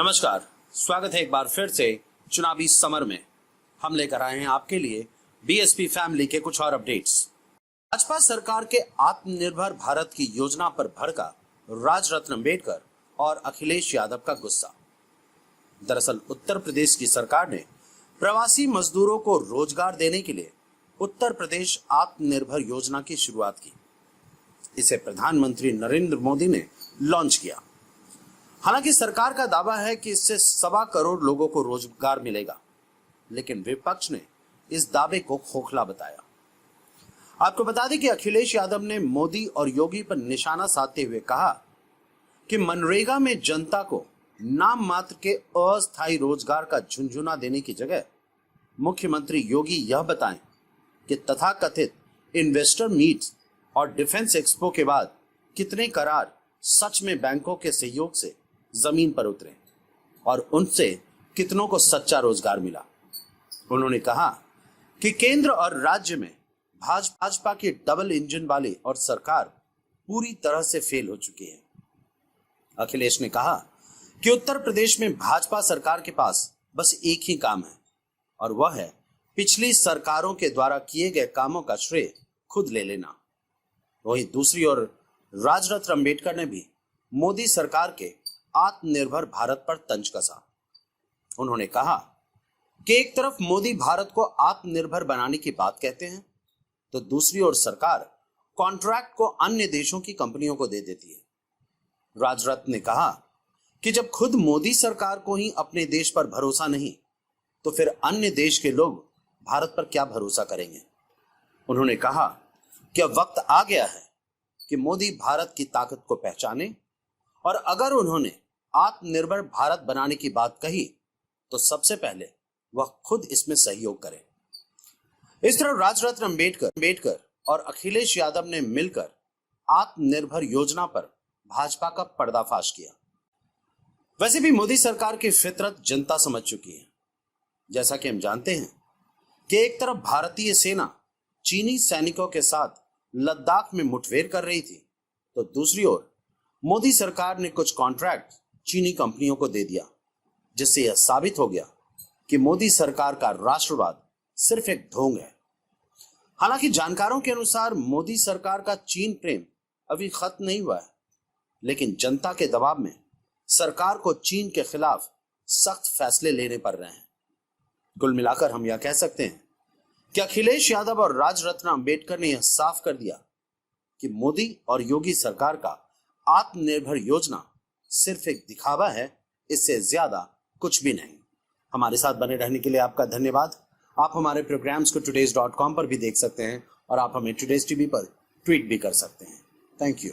नमस्कार, स्वागत है एक बार फिर से चुनावी समर में। हम लेकर आए हैं आपके लिए बीएसपी फैमिली के कुछ और अपडेट्स। भाजपा सरकार के आत्मनिर्भर भारत की योजना पर भड़का राजरत्न अम्बेडकर और अखिलेश यादव का गुस्सा। दरअसल उत्तर प्रदेश की सरकार ने प्रवासी मजदूरों को रोजगार देने के लिए उत्तर प्रदेश आत्मनिर्भर योजना की शुरुआत की। इसे प्रधानमंत्री नरेंद्र मोदी ने लॉन्च किया। हालांकि सरकार का दावा है कि इससे 1.25 करोड़ लोगों को रोजगार मिलेगा, लेकिन विपक्ष ने इस दावे को खोखला बताया। आपको बता दें कि अखिलेश यादव ने मोदी और योगी पर निशाना साधते हुए कहा कि मनरेगा में जनता को नाम मात्र के अस्थायी रोजगार का झुनझुना देने की जगह मुख्यमंत्री योगी यह बताएं कि तथाकथित इन्वेस्टर मीट और डिफेंस एक्सपो के बाद कितने करार सच में बैंकों के सहयोग से जमीन पर उतरे और उनसे कितनों को सच्चा रोजगार मिला। उन्होंने कहा कि केंद्र और राज्य में भाजपा की डबल इंजन वाली और सरकार पूरी तरह से फेल हो चुकी है। अखिलेश ने कहा कि उत्तर प्रदेश में भाजपा सरकार के पास बस एक ही काम है और वह है पिछली सरकारों के द्वारा किए गए कामों का श्रेय खुद ले लेना। वहीं दूसरी ओर राजरत्न अम्बेडकर ने भी मोदी सरकार के आत्मनिर्भर भारत पर तंज कसा। उन्होंने कहा कि एक तरफ मोदी भारत को आत्मनिर्भर बनाने की बात कहते हैं, तो दूसरी ओर सरकार कॉन्ट्रैक्ट को अन्य देशों की कंपनियों को दे देती है। राजरत्न ने कहा कि जब खुद मोदी सरकार को ही अपने देश पर भरोसा नहीं, तो फिर अन्य देश के लोग भारत पर क्या भरोसा करेंगे। उन्होंने कहा कि अब वक्त आ गया है कि मोदी भारत की ताकत को पहचाने और अगर उन्होंने आत्मनिर्भर भारत बनाने की बात कही तो सबसे पहले वह खुद इसमें सहयोग करें। इस तरह राजरत्न अम्बेडकर और अखिलेश यादव ने मिलकर आत्मनिर्भर योजना पर भाजपा का पर्दाफाश किया। वैसे भी मोदी सरकार की फितरत जनता समझ चुकी है। जैसा कि हम जानते हैं कि एक तरफ भारतीय सेना चीनी सैनिकों के साथ लद्दाख में मुठभेड़ कर रही थी, तो दूसरी ओर मोदी सरकार ने कुछ कॉन्ट्रैक्ट चीनी कंपनियों को दे दिया, जिससे यह साबित हो गया कि मोदी सरकार का राष्ट्रवाद सिर्फ एक ढोंग है। हालांकि जानकारों के अनुसार मोदी सरकार का चीन प्रेम अभी खत्म नहीं हुआ है, लेकिन जनता के दबाव में सरकार को चीन के खिलाफ सख्त फैसले लेने पड़ रहे हैं। कुल मिलाकर हम यह कह सकते हैं कि अखिलेश यादव और राजरत्न अम्बेडकर ने यह साफ कर दिया कि मोदी और योगी सरकार का आत्मनिर्भर योजना सिर्फ एक दिखावा है, इससे ज्यादा कुछ भी नहीं। हमारे साथ बने रहने के लिए आपका धन्यवाद। आप हमारे प्रोग्राम्स को today's.com पर भी देख सकते हैं और आप हमें टुडेज टीवी पर ट्वीट भी कर सकते हैं। Thank you.